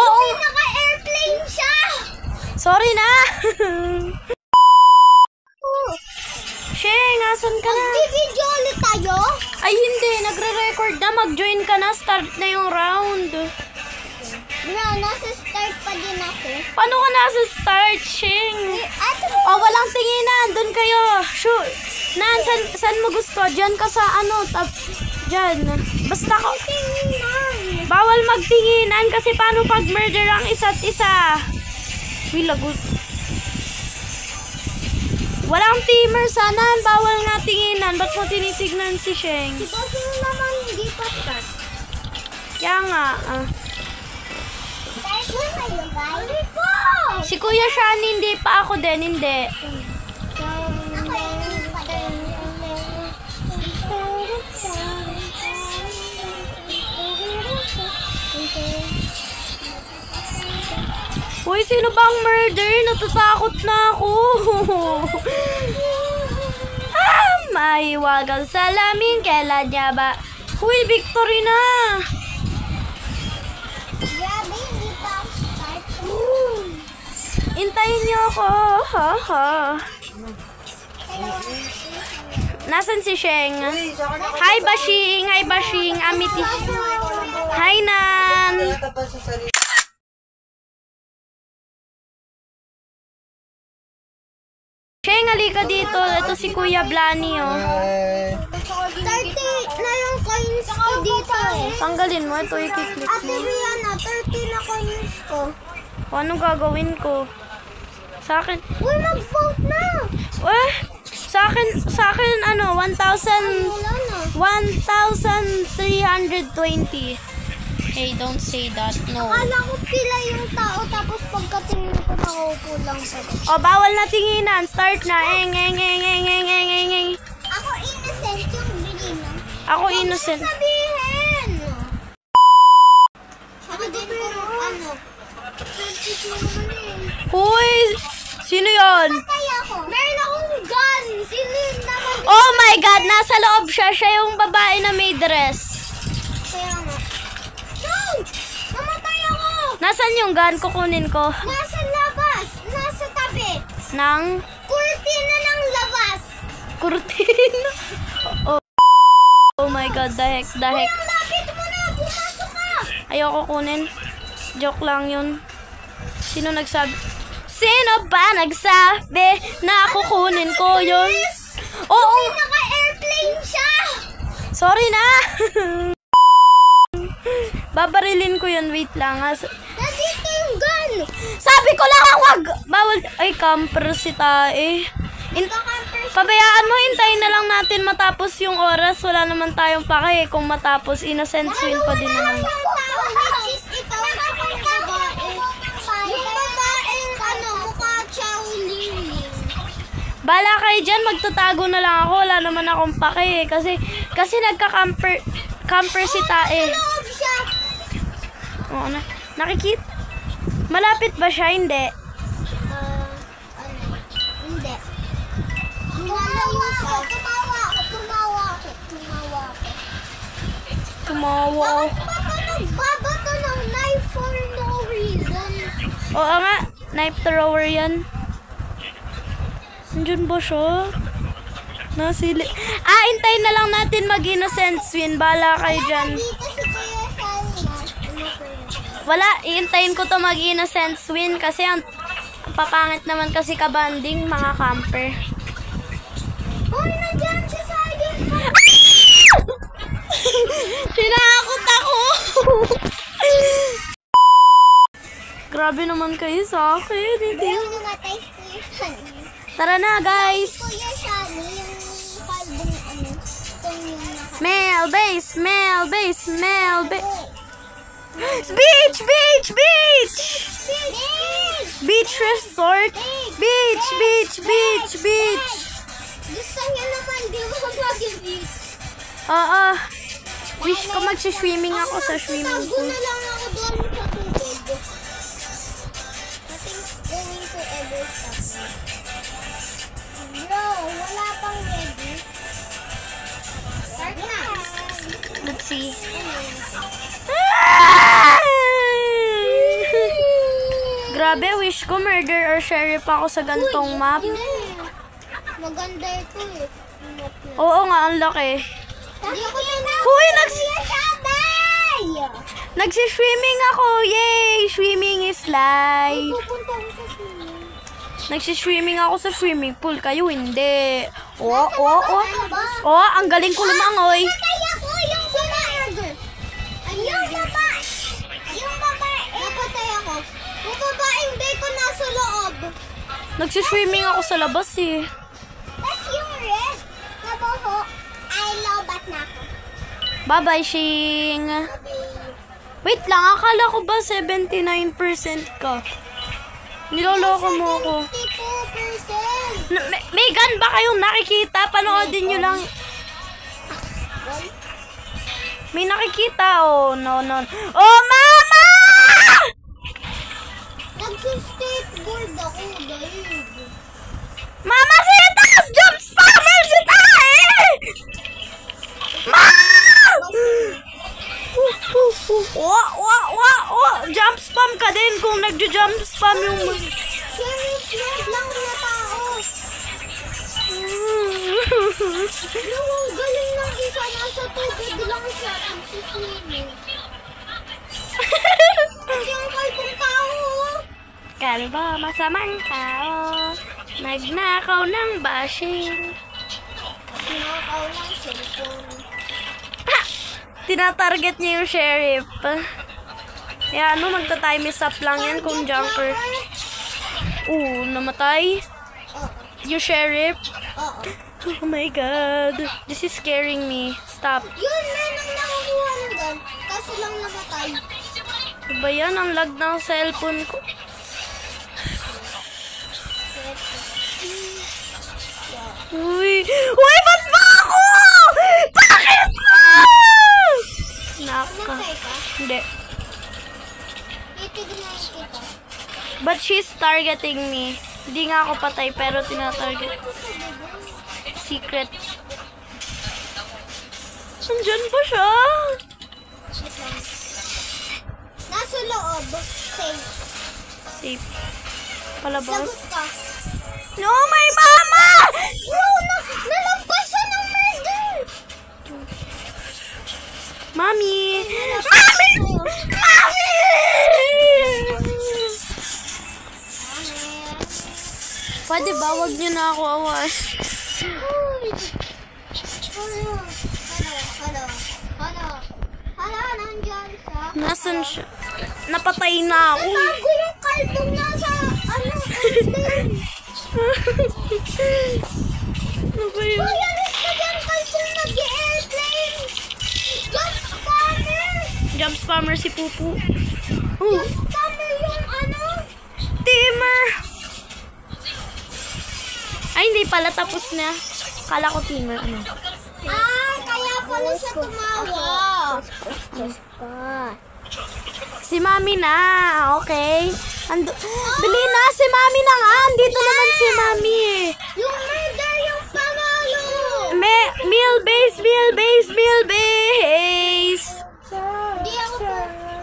Oo! Naka-airplane siya! Sorry na! Sheng, asan ka na? Mag-video ulit tayo? Ay, hindi. Nagre-record na. Mag-join ka na. Start na yung round. Bro, nasa start pa din ako. Paano ka nasa start, Sheng? Oh, walang tinginan. Doon kayo. Shoot. Saan mo gusto? Diyan ka sa ano? Diyan. Basta ko. Bawal magtinginan kasi paano pag murder ang isa't isa? Uy, lagot. Walang teamer sana. Bawal nga tinginan. Ba't mo tinitignan si Sheng? Si Bossing naman hindi pa start. Kaya nga. Start na kayo, guys. Si Kuya Shani, hindi pa ako din. Hindi. Uy, sino bang murder? Natatakot na ako. Maiwagang salamin. Kailan niya ba? Uy, victory na. Grabe, hindi pa ako start. Intayin niyo ako. Nasaan si Sheng? Hi, Bashing. Hi, Bashing. Amity. Hi, Nan. Sheng, halika dito. Ito si Kuya Blani, oh. 30 na yung coins ko dito eh. Tanggalin mo. Ito, i-click Ate mo. Rihanna, 30 na coins ko. O, anong gagawin ko? Sa akin. Uy, mag-vote na! Sa akin, ano, 1,000. Wala na. 1,320. Hey, don't say that. No. Akala ko pila yung tao, tapos pagkatingin ko nakaupo lang pa. O, bawal na tinginan. Start na. Eng. Ako innocent yung Brina. Ako innocent. Sabihin! Ako din pero ano? Sensitive naman eh. Huy! Sino yon? Patay ako. Meron akong gun. Sino yun naman? Oh my God! Nasa loob siya. Siya yung babae na may dress. Kaya nga. No! Namatay ako! Nasaan yung gun? Kukunin ko. Nasa labas. Nasa tabi. Nang Kurtina ng labas. kurtina. Oh my God. The heck. Ang lapit mo na. Pumasok ka. Ayoko kunin. Joke lang yun. Sino nagsabi? Sino ba nagsabi na kukunin ko yun? Oo. Naka-airplane siya. Sorry na. Babarilin ko yun. Wait lang. Nandito yung gun. Sabi ko lang wag. Bawal. Ay, camper si Tae. Pabayaan mo. Hintayin na lang natin matapos yung oras. Wala naman tayong pake. Kung matapos, innocent win pa din naman. Bala kayo dyan, magtatago na lang ako. Wala naman akong pake. Kasi nagka-camper si Tae. Oo na. Nakikita? Malapit ba siya? Hindi. Hindi. Tumawa ako. Tumawa ako. Bakit nagbabato ng knife for no reason? Oo nga. Knife thrower yan. Nandiyan ba siya? Nasili. Hintayin na lang natin mag-innocent win. Bala kayo dyan. Dito si Kuya Salma. Wala. Iintayin ko to mag-innocent win kasi ang papangit naman kasi kabanding mga camper. Hoy, nandiyan siya sa akin. Sinakot ako! Grabe naman kayo sa akin. Hindi. Namatay si Kuya Shani. Tara na, guys. Kuya Shani, yung kalbong ano, itong yung naka... Male base. Beach! Beach resort. Beach. Gusto niya naman, di mo mag-beach. Oo. Wish ko mag-swimming ako sa swimming Tago pool. na lang ako doon sa tubig. Nothing's going to ever stop me. Bro, wala pang ready. Start na. Let's see. Grabe, wish ko murder or sheriff ako sa gantong map. Hindi. Maganda ito eh. Oo nga, ang laki. Hindi ako yun. Huy, sabay! nagsiswimming ako. Yay! Swimming is life. Pupunta ako sa swimming. Nagsiswimming ako sa swimming pool. Kayo hindi. Oh, ang galing ko lumangoy. Kaya ko yung sumurder. Yung babae. Yung babae. Napatay ako. Yung babaeng bacon nasa loob. Nagsiswimming ako sa labas eh. Tapos yung red. Naboho. I lobat na ako. Bye-bye, Shing. Wait lang, akala ko ba 79% ka? Niloloko mo ako. 52%. May gun ba kayong nakikita? Panoodin nyo lang. May nakikita. Oh, no. Oh, mama! Nagsiskateboard ako, Dave. Mama, si taas! Jump spammer si taas! Ma! Jump spam ka din kung nagjo-jump spam yung... Sheriff, red lang na tao. Yung galing ng isa, nasa tubig lang siya. Nagsiswimming. Yung kalpong tao. Kalbo, masamang tao. Nagnakaw ng bashing. Pinakaw lang cellphone. Tinatarget niya yung sheriff. Kaya magta-time up lang yan kung jumper. Namatay. Yung sheriff. Oh my god. This is scaring me. Stop. Yun na nang nakakuha ng gun. Kaso lang namatay. Ano ba yan? Ang lag ng cellphone ko. Uy, ba't ba ako? Bakit ba? Naka. Namatay ka? Hindi. Titignan kita. But she's targeting me. Hindi nga ako patay pero tinatarget. Secret. Andyan ba siya? Nasa loob. Safe. Safe. Palabas. Lagot ka. No, my mama! No, nalagpas siya ng murder. Mami! Mami! Mami! Pwede ba? Huwag niyo na ako awas. Hala, nandyan siya. Nasaan siya? Napatay na ako. Bago yung kalbong nasa, airplane. Ano ba yun? Uy, alis ka dyan, kalbong nag-airplane. Jump spammer. Jump spammer si Pupu. Jump spammer yung Teamer! Ay, hindi pala. Tapos na. Kala ko teamer. kaya pala siya tumawa. Si Mami na. Okay. Bili na. Si Mami na nga. Andito naman si Mami eh. Yung murder yung panalo. Meal base.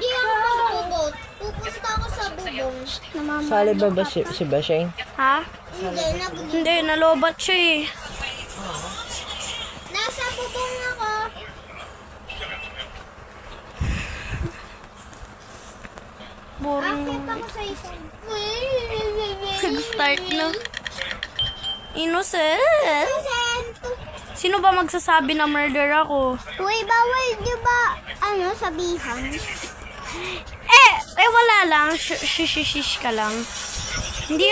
Hindi ako magbubot. Pupunta ako sa bubong. Sali ba si Basheng? Ha? Hindi. Nalobat siya eh. Nasa bubong ako. Boring. Akit ako sa isang. Nag-start na. Innocent. Innocent. Sino ba magsasabi na murder ako? Uy, bawal niyo ba sabihan? Wala lang. Shish ka lang. Hindi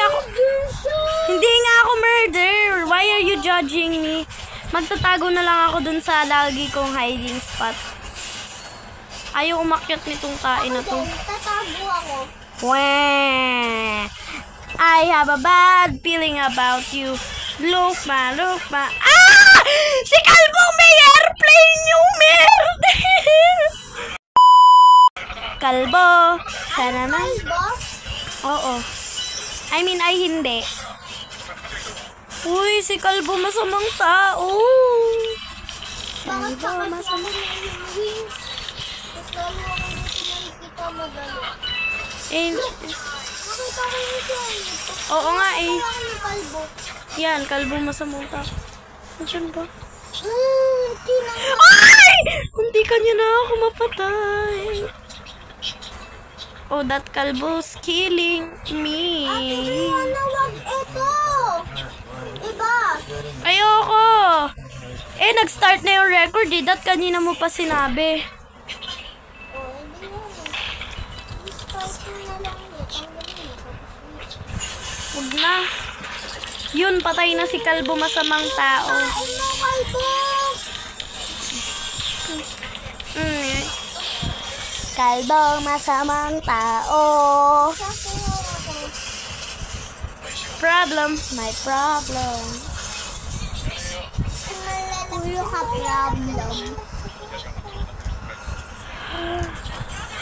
nga ako murder. Why are you judging me? Magtatago na lang ako dun sa lagi kong hiding spot. Ayaw umakyat nitong tain na to. Tatago ako. Wah! I have a bad feeling about you. Look ma. Ah! Si Kalbong may airplane yung merde! Kalbo! Sana naman. Kalbo? Oo. I mean, ay hindi. Uy, si Kalbo masamang tao. Bakit Kalbo ka masamang yung wings? Tapos lalo ako nakikita madali. Eh, Nakita Oo nga eh. Ang kalbo. Yan, kalbo masamang tao. Nasaan ba? Tinang... Ay! Hindi kanya na ako mapatay. Oh, that kalbo's killing me. Wag ito. Iba. Ayoko. Eh, nag-start na yung record eh. Dat kanina mo pa sinabi. Oh, hindi mo. I-start mo na lang eh. Huwag na. Yun, patay na si kalbo masamang tao. Ano, kalbo? Kalbo masamang tao. Problem, my problem. Ulo ka problem.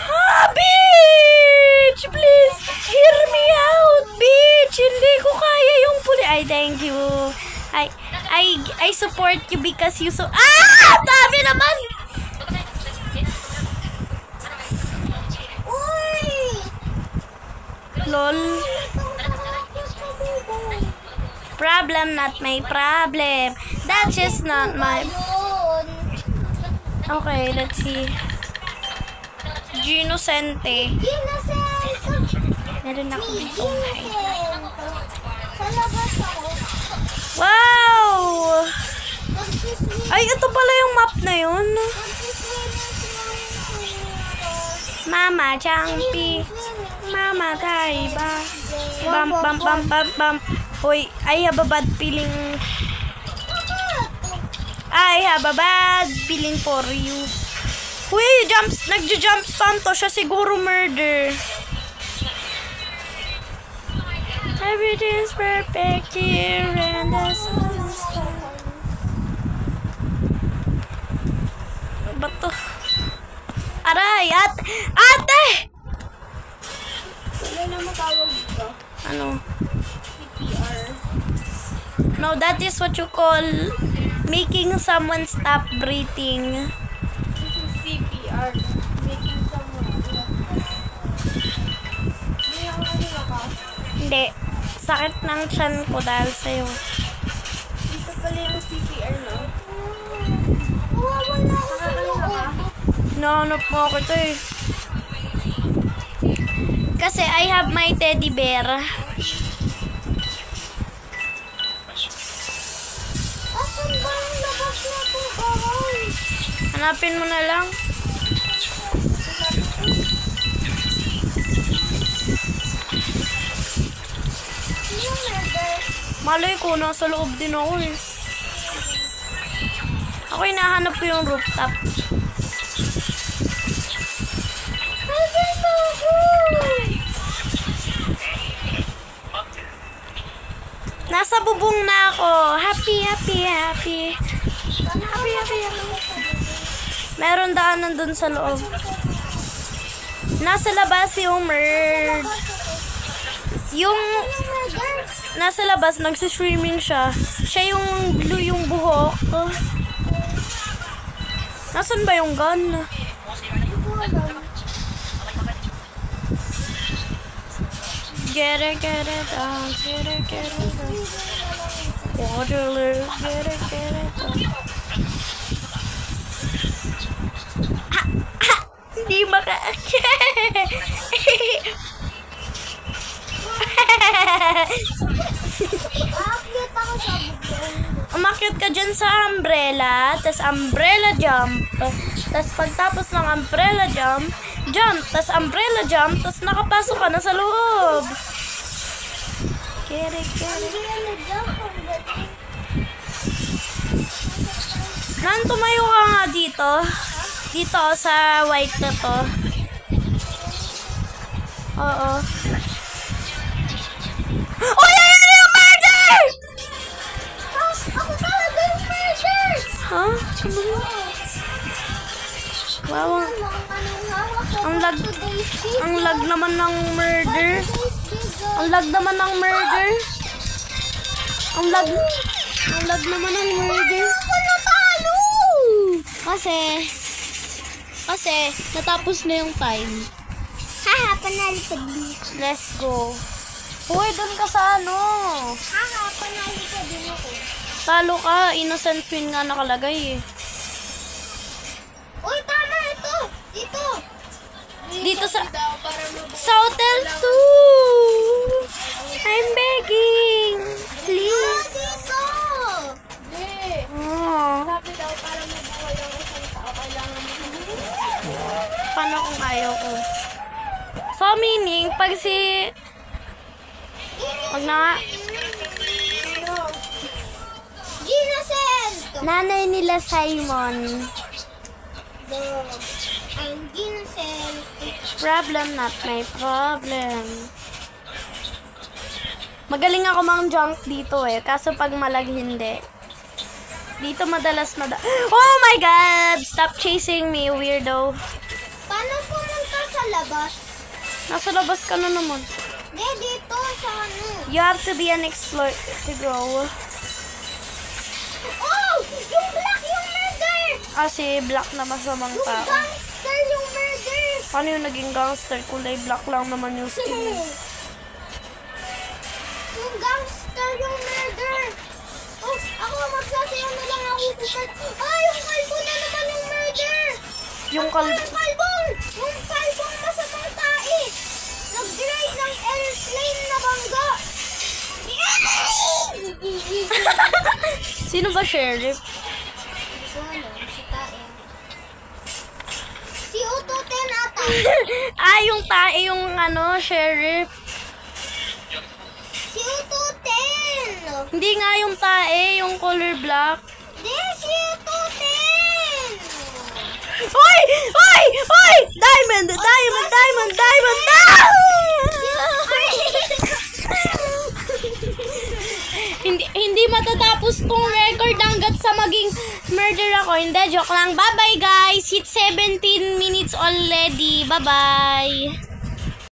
Ah, bitch! Please, hear me out, bitch! Hindi ko kaya yung Ay, thank you. I support you because you so... Ah! Dami naman! Uy! Lol. Problem, not my problem. That's just not my... Okay, let's see. Ginocente. Meron ako dito. Sa labas ako. Wow! Nagsiswimming. Ay, ito pala yung map na yun. Mama, Champi. Mama, tayo ba? Bam, bam, bam, bam, bam. Hoy, I have a bad feeling. I have a bad feeling for you. Uy, nagja-jump spam to. Siya siguro murder. Everything's perfect here and the sun is shining. Bato. Aray, ate! Ano na matawag dito? Ano? CPR. No, that is what you call making someone stop breathing. This is CPR. Making someone. Hindi ako nalimakas. Hindi. Sakit ng tiyan ko dahil sa'yo. Dito pala yung CPR, no? Wala ako sa loob. Nahanap mo ako ito eh. Kasi I have my teddy bear. Asan ba yung labas na itong bahay? Hanapin mo na lang. Yung murder. Malay ko, nasa loob din ako eh. Ako hinahanap ko yung rooftop. Asan ba ako? Nasa bubong na ako. Happy, happy, happy. Happy, happy, happy. Meron daanan dun sa loob. Nasa labas yung Merd. Yung nasa labas, nagsiswimming siya. Siya yung blue yung buhok. Nasaan ba yung gun? Get it down, get it down. Waterloo, get it down. Hindi maka-akit. Aakyat ako sa bubong. Umakyat ka dyan sa umbrella, tas umbrella jump. Tas pagtapos ng umbrella jump, tas umbrella jump, tas nakapasok ka na sa loob. Get it. Nan, tumayo ka nga dito. Dito sa white na to. Oo. Oh, yan yung murder! Ako talaga yung murder! Ha? Wow. Ang lag naman ng murder. Ang lag naman ng murder. Ang lag naman ng murder. Ako natalo! Kasi natapos na yung time. Haha, panalo pa din. Let's go. Hoy, doon ka sa ano. Haha, panalo ka din ako. Talo ka. Innocent win nga nakalagay eh. Uy, tama ito. Dito. Dito sa Para mabuhay. Hotel 2. I'm begging. Please. Dito. Oh. Sabi daw, para mabuhay ang isang tao, kailangan mo. Paano kung ayaw ko? So, meaning, pag si... Wag na nga. Ginocent! Nanay nila Simon. Ang Ginocent. Problem, not my problem. Magaling ako mang junk dito eh. Kaso pag malag hindi. Dito madalas oh my God! Stop chasing me, weirdo. Paano pumunta sa labas? Nasa labas ka na naman. Dito sa ano. You have to be an explorer to grow. Oh! Yung black yung murder! Kasi black na masamang Yung tao. gangster yung murder! Paano yung naging gangster? Kulay black lang naman yung skin. Yung gangster yung murder! Oh, ako magsasayaw na lang ako. Ay, yung kalbo na naman yung murder! Yung kalbo. Yung kalbong masamang tae! Nag-drive ng airplane na bangga! Sino ba sheriff? Si tae. Si Utoten ata. Yung tae yung ano, sheriff. Si Utoten! Hindi nga yung tae, yung color black. Di, si Utoten! Hoy! Hoy! Hoy! Diamond! Diamond! Diamond! Diamond! Hindi matatapos tong record hanggat sa maging murder ako. Hindi, joke lang. Bye-bye guys! Hit 17 minutes already. Bye-bye!